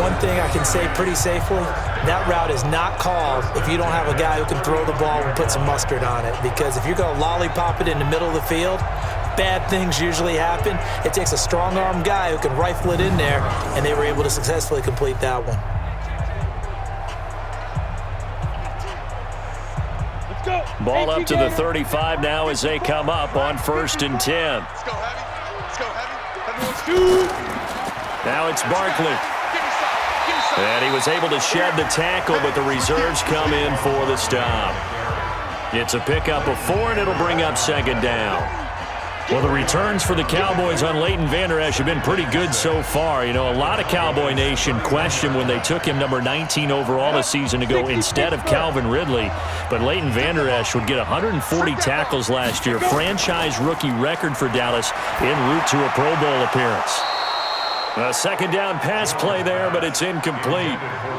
One thing I can say pretty safely, that route is not called if you don't have a guy who can throw the ball and put some mustard on it. Because if you're going to lollipop it in the middle of the field, bad things usually happen. It takes a strong-arm guy who can rifle it in there, and they were able to successfully complete that one. Ball up to the 35 now as they come up on 1st and 10. Let's go, Heavy. Let's go, Heavy. Now it's Barkley. And he was able to shed the tackle, but the reserves come in for the stop. It's a pickup of 4, and it'll bring up 2nd down. Well, the returns for the Cowboys on Leighton Vander Esch have been pretty good so far. You know, a lot of Cowboy Nation questioned when they took him number 19 overall a season ago instead of Calvin Ridley. But Leighton Vander Esch would get 140 tackles last year, franchise rookie record for Dallas, en route to a Pro Bowl appearance. A second down pass play there, but it's incomplete.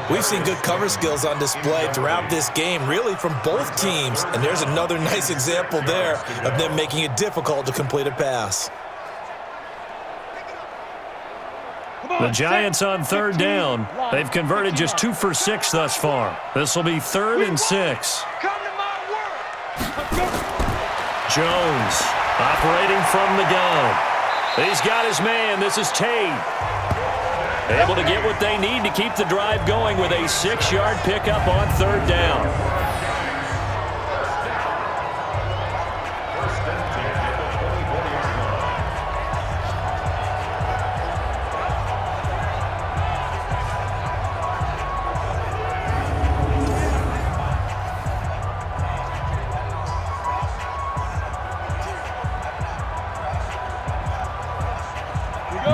We've seen good cover skills on display throughout this game, really from both teams. And there's another nice example there of them making it difficult to complete a pass. The Giants on third down. They've converted just 2 for 6 thus far. This will be 3rd and 6. Jones operating from the gun. He's got his man. This is Tate. Able to get what they need to keep the drive going with a 6-yard pickup on third down.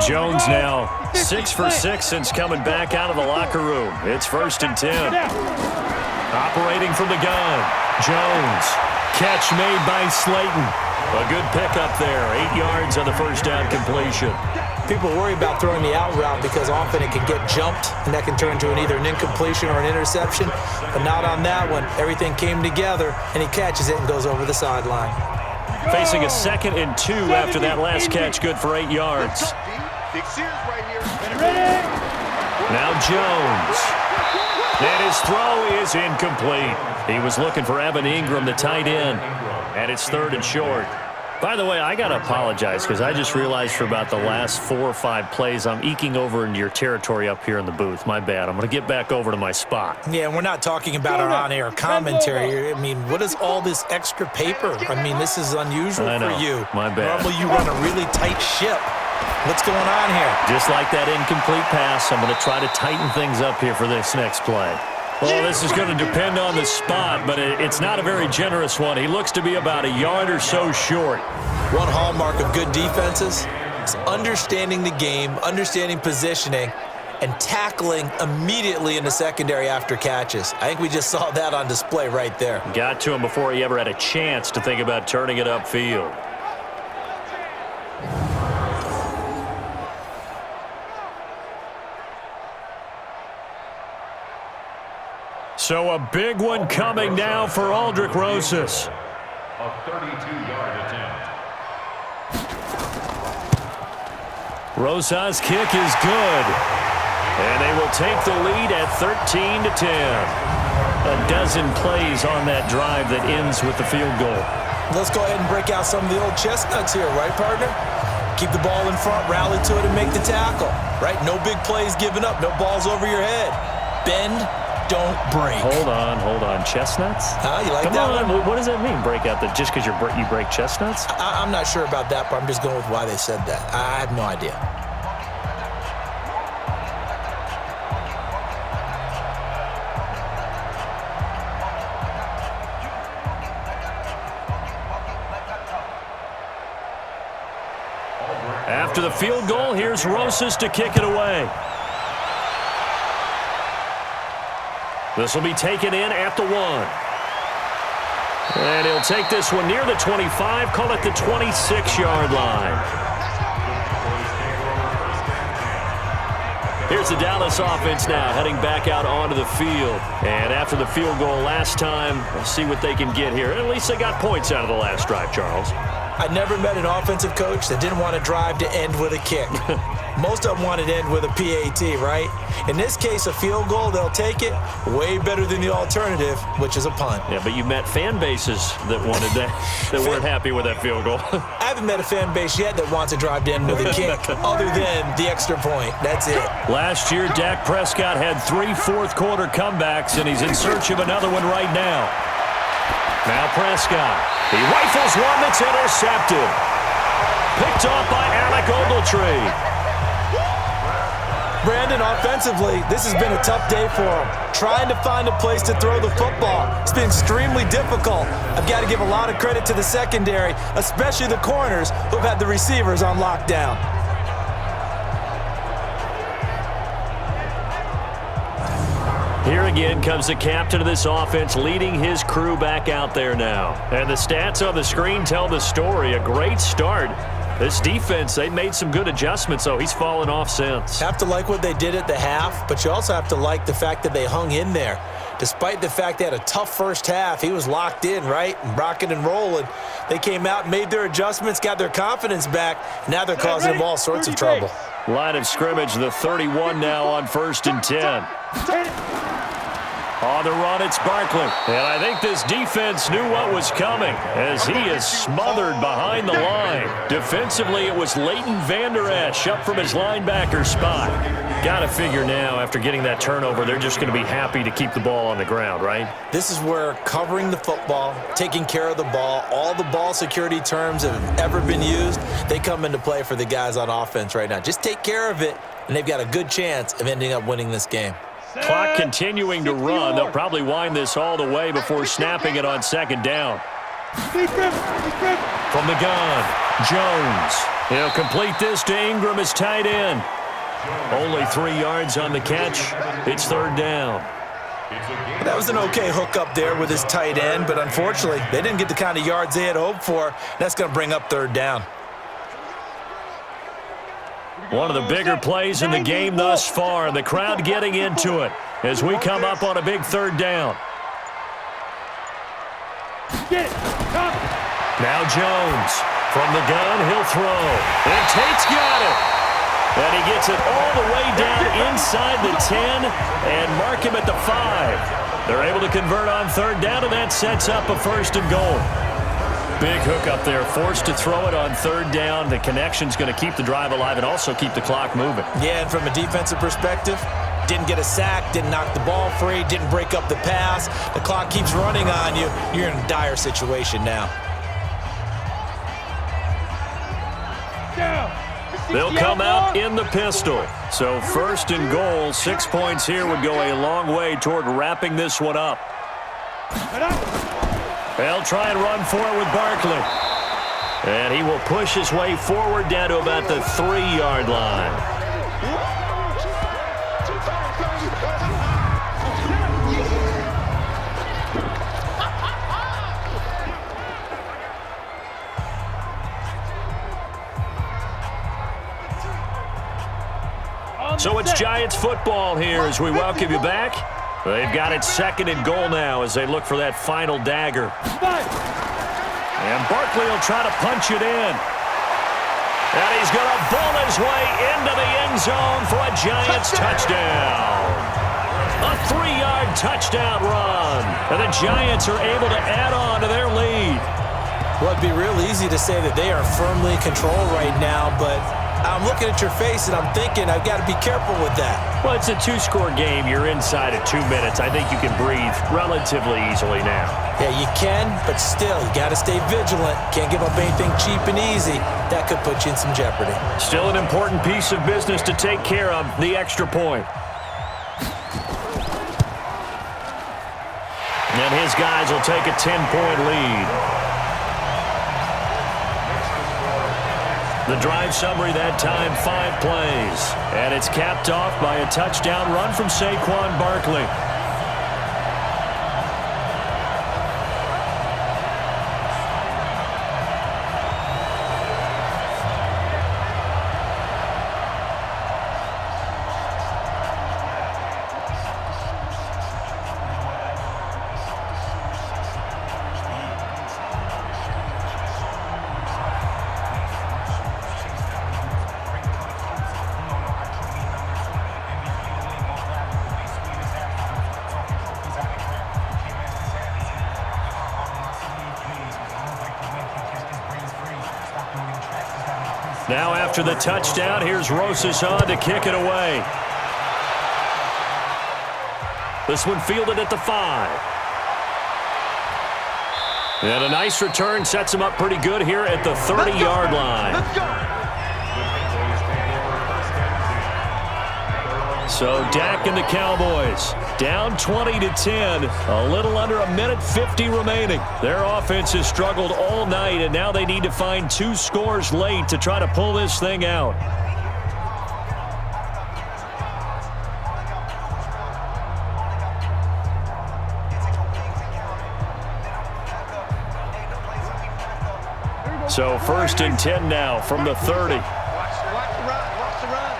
Jones now 6 for 6 since coming back out of the locker room. It's 1st and 10. Operating from the gun. Jones. Catch made by Slayton. A good pickup there. 8 yards on the first down completion. People worry about throwing the out route because often it can get jumped, and that can turn to either an incompletion or an interception. But not on that one. Everything came together, and he catches it and goes over the sideline. Facing a 2nd and 2 after that last catch, good for 8 yards. Now Jones. And his throw is incomplete. He was looking for Evan Ingram, the tight end. And it's 3rd and short. By the way, I got to apologize because I just realized for about the last 4 or 5 plays, I'm eking over into your territory up here in the booth. My bad. I'm going to get back over to my spot. Yeah, and we're not talking about our on-air commentary. I mean, what is all this extra paper? I mean, this is unusual for you. My bad. Normally you run a really tight ship. What's going on here? Just like that incomplete pass, I'm going to try to tighten things up here for this next play. Well, this is going to depend on the spot, but it's not a very generous one. He looks to be about a yard or so short. One hallmark of good defenses is understanding the game, understanding positioning, and tackling immediately in the secondary after catches. I think we just saw that on display right there. Got to him before he ever had a chance to think about turning it upfield. So a big one coming now for Aldrick Rosas. A 32-yard attempt. Rosas' kick is good. And they will take the lead at 13-10. A dozen plays on that drive that ends with the field goal. Let's go ahead and break out some of the old chestnuts here, right, partner? Keep the ball in front, rally to it, and make the tackle, right? No big plays given up, no balls over your head. Bend, don't break. Hold on. Chestnuts? You like Come that on. one? What does that mean, break out? Just because you break chestnuts? I'm not sure about that, but I'm just going with why they said that. I have no idea. After the field goal, here's Rosas to kick it away. This will be taken in at the 1. And he'll take this one near the 25, call it the 26-yard line. Here's the Dallas offense now heading back out onto the field. And after the field goal last time, we'll see what they can get here. At least they got points out of the last drive, Charles. I never met an offensive coach that didn't want to drive to end with a kick. Most of them wanted to end with a PAT, right? In this case, a field goal, they'll take it. Way better than the alternative, which is a punt. Yeah, but you met fan bases that wanted that, that weren't happy with that field goal. I haven't met a fan base yet that wants to drive to end with a kick, other than the extra point. That's it. Last year, Dak Prescott had 3 fourth-quarter comebacks, and he's in search of another one right now. Now Prescott. He rifles one that's intercepted. Picked off by Alec Ogletree. Brandon, offensively, this has been a tough day for him. Trying to find a place to throw the football. It's been extremely difficult. I've got to give a lot of credit to the secondary, especially the corners who've had the receivers on lockdown. Here again comes the captain of this offense leading his crew back out there now. And the stats on the screen tell the story. A great start This defense, they made some good adjustments, so he's fallen off since. Have to like what they did at the half, but you also have to like the fact that they hung in there. Despite the fact they had a tough first half, he was locked in, right, and rocking and rolling. They came out and made their adjustments, got their confidence back. Now they're causing him all sorts of trouble. Line of scrimmage, the 31 now on 1st and 10. On the run, it's Barkley. And I think this defense knew what was coming as he is smothered behind the line. Defensively, it was Leighton Vander Esch up from his linebacker spot. Got to figure now, after getting that turnover, they're just going to be happy to keep the ball on the ground, right? This is where covering the football, taking care of the ball, all the ball security terms that have ever been used, they come into play for the guys on offense right now. Just take care of it, and they've got a good chance of ending up winning this game. Clock continuing to run. They'll probably wind this all the way before snapping it on 2nd down. From the gun, Jones. He'll complete this to Ingram as tight end. Only 3 yards on the catch. It's 3rd down. That was an okay hook up there with his tight end, but unfortunately, they didn't get the kind of yards they had hoped for. That's going to bring up 3rd down. One of the bigger plays in the game thus far. The crowd getting into it as we come up on a big 3rd down. Now Jones. From the gun, he'll throw. And Tate's got it. And he gets it all the way down inside the 10 and mark him at the 5. They're able to convert on 3rd down, and that sets up a 1st and goal. Big hook up there, forced to throw it on 3rd down. The connection's going to keep the drive alive and also keep the clock moving. Yeah, and from a defensive perspective, didn't get a sack, didn't knock the ball free, didn't break up the pass. The clock keeps running on you. You're in a dire situation now. They'll come out in the pistol. So 1st and goal, 6 points here would go a long way toward wrapping this one up. They'll try and run for it with Barkley. And he will push his way forward down to about the 3-yard line. So it's Giants football here as we welcome you back. They've got it 2nd and goal now as they look for that final dagger. And Barkley will try to punch it in. And he's going to bull his way into the end zone for a Giants touchdown. A 3-yard touchdown run. And the Giants are able to add on to their lead. Well, it'd be real easy to say that they are firmly in control right now, but I'm looking at your face and I'm thinking I've got to be careful with that. Well, it's a 2-score game. You're inside at 2 minutes. I think you can breathe relatively easily now. Yeah, you can, but still, you got to stay vigilant. Can't give up anything cheap and easy. That could put you in some jeopardy. Still an important piece of business to take care of, the extra point. And his guys will take a 10-point lead. The drive summary that time, 5 plays. And it's capped off by a touchdown run from Saquon Barkley. Now after the touchdown, here's Rosas on to kick it away. This one fielded at the 5. And a nice return sets him up pretty good here at the 30-yard line. Let's go. So Dak and the Cowboys down 20-10, a little under a minute 50 remaining. Their offense has struggled all night, and now they need to find 2 scores late to try to pull this thing out. So 1st and 10 now from the 30. Watch the run. Watch the run.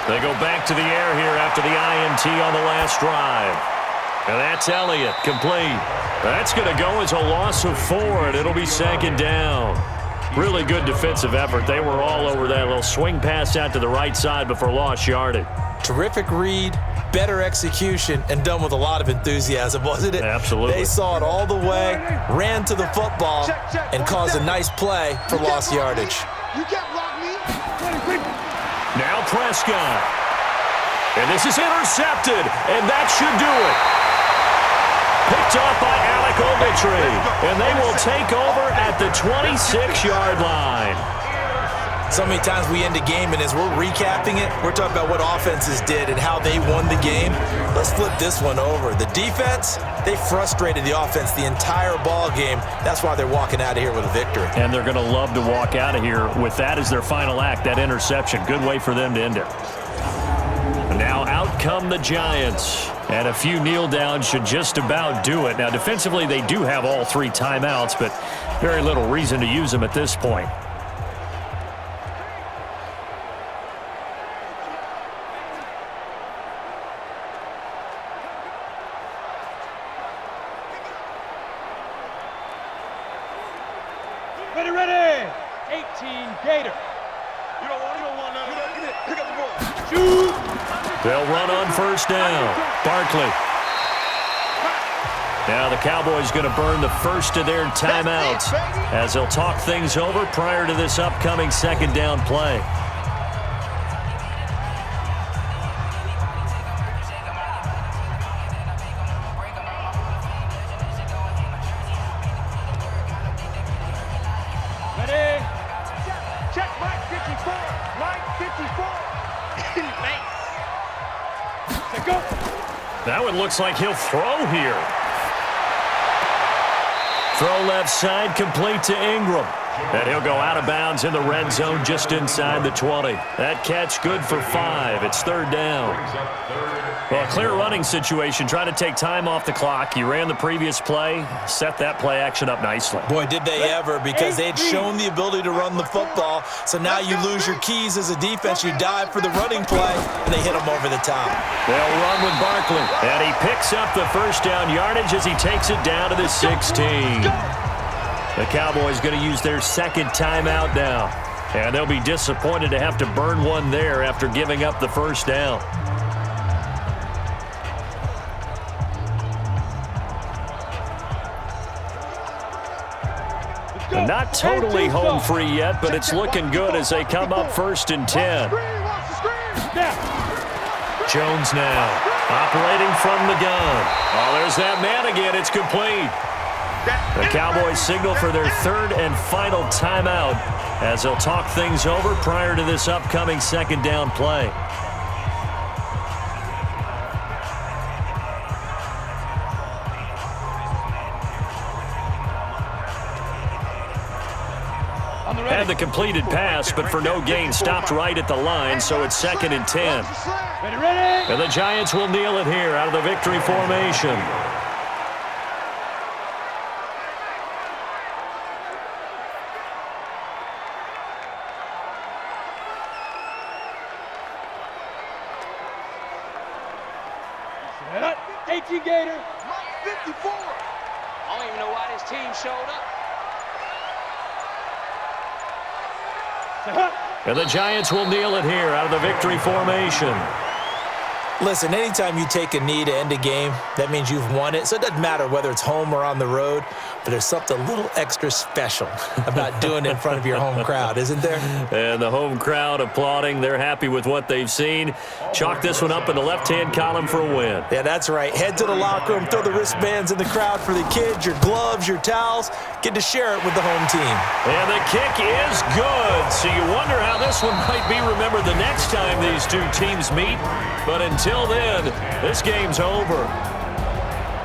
They go back to the air here after the INT on the last drive. And that's Elliott, complete. That's going to go as a loss of 4, and it'll be 2nd down. Really good defensive effort. They were all over that little swing pass out to the right side before lost yardage. Terrific read, better execution, and done with a lot of enthusiasm, wasn't it? Absolutely. They saw it all the way, ran to the football, and caused a nice play for lost yardage. You can't block me. Now Prescott. And this is intercepted, and that should do it. Picked off by Alec Ogletree, and they will take over at the 26-yard line. So many times we end a game, and as we're recapping it, we're talking about what offenses did and how they won the game. Let's flip this one over. The defense, they frustrated the offense the entire ball game. That's why they're walking out of here with a victory. And they're going to love to walk out of here with that as their final act, that interception. Good way for them to end it. Now out come the Giants. And a few kneel downs should just about do it. Now defensively they do have all 3 timeouts, but very little reason to use them at this point. Ready. 18 Gator. You don't want none of that. Pick up the ball. Shoot. They'll run on 1st down. Barkley. Now the Cowboys going to burn the first of their timeouts as they'll talk things over prior to this upcoming 2nd down play. Ready. Check Mike 54. Mike 54. Go. That one looks like he'll throw here. Throw left side, complete to Ingram. And he'll go out of bounds in the red zone just inside the 20. That catch good for 5. It's 3rd down. Well, a clear running situation. Try to take time off the clock. You ran the previous play, set that play action up nicely. Boy, did they ever, because they had shown the ability to run the football. So now you lose your keys as a defense. You dive for the running play, and they hit them over the top. They'll run with Barkley. And he picks up the 1st down yardage as he takes it down to the 16. The Cowboys going to use their 2nd timeout now. And they'll be disappointed to have to burn one there after giving up the 1st down. Not totally home free yet, but it's looking good as they come up 1st and 10. Jones now operating from the gun. Oh, there's that man again. It's complete. The Cowboys signal for their 3rd and final timeout as they'll talk things over prior to this upcoming 2nd down play. Had the completed pass, but for no gain, stopped right at the line, so it's 2nd and 10. Ready. And the Giants will kneel it here out of the victory formation. Set up. 18 Gator. Mike 54. I don't even know why this team showed up. Set up. And the Giants will kneel it here out of the victory formation. Listen, anytime you take a knee to end a game, that means you've won it. So it doesn't matter whether it's home or on the road, but there's something a little extra special about doing it in front of your home crowd, isn't there? And the home crowd applauding. They're happy with what they've seen. Chalk this one up in the left-hand column for a win. Yeah, that's right. Head to the locker room, throw the wristbands in the crowd for the kids, your gloves, your towels. Get to share it with the home team. And the kick is good. So you wonder how this one might be remembered the next time these two teams meet. But until then, this game's over.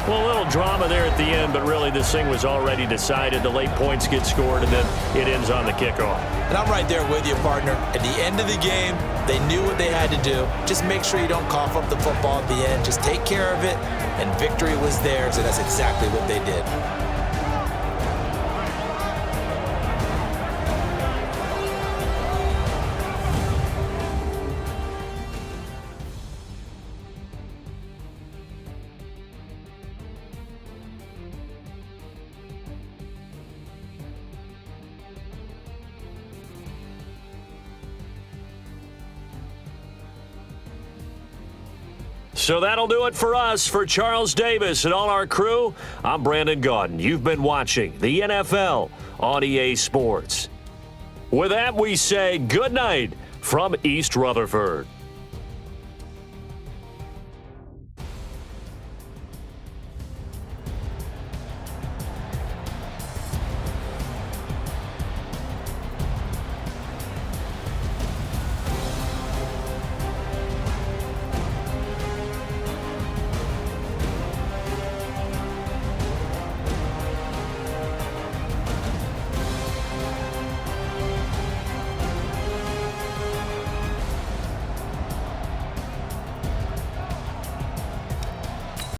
Well, a little drama there at the end, but really this thing was already decided. The late points get scored, and then it ends on the kickoff. And I'm right there with you, partner. At the end of the game, they knew what they had to do. Just make sure you don't cough up the football at the end. Just take care of it, and victory was theirs, and that's exactly what they did. So that'll do it for us. For Charles Davis and all our crew, I'm Brandon Gaudin. You've been watching the NFL on EA Sports. With that, we say good night from East Rutherford.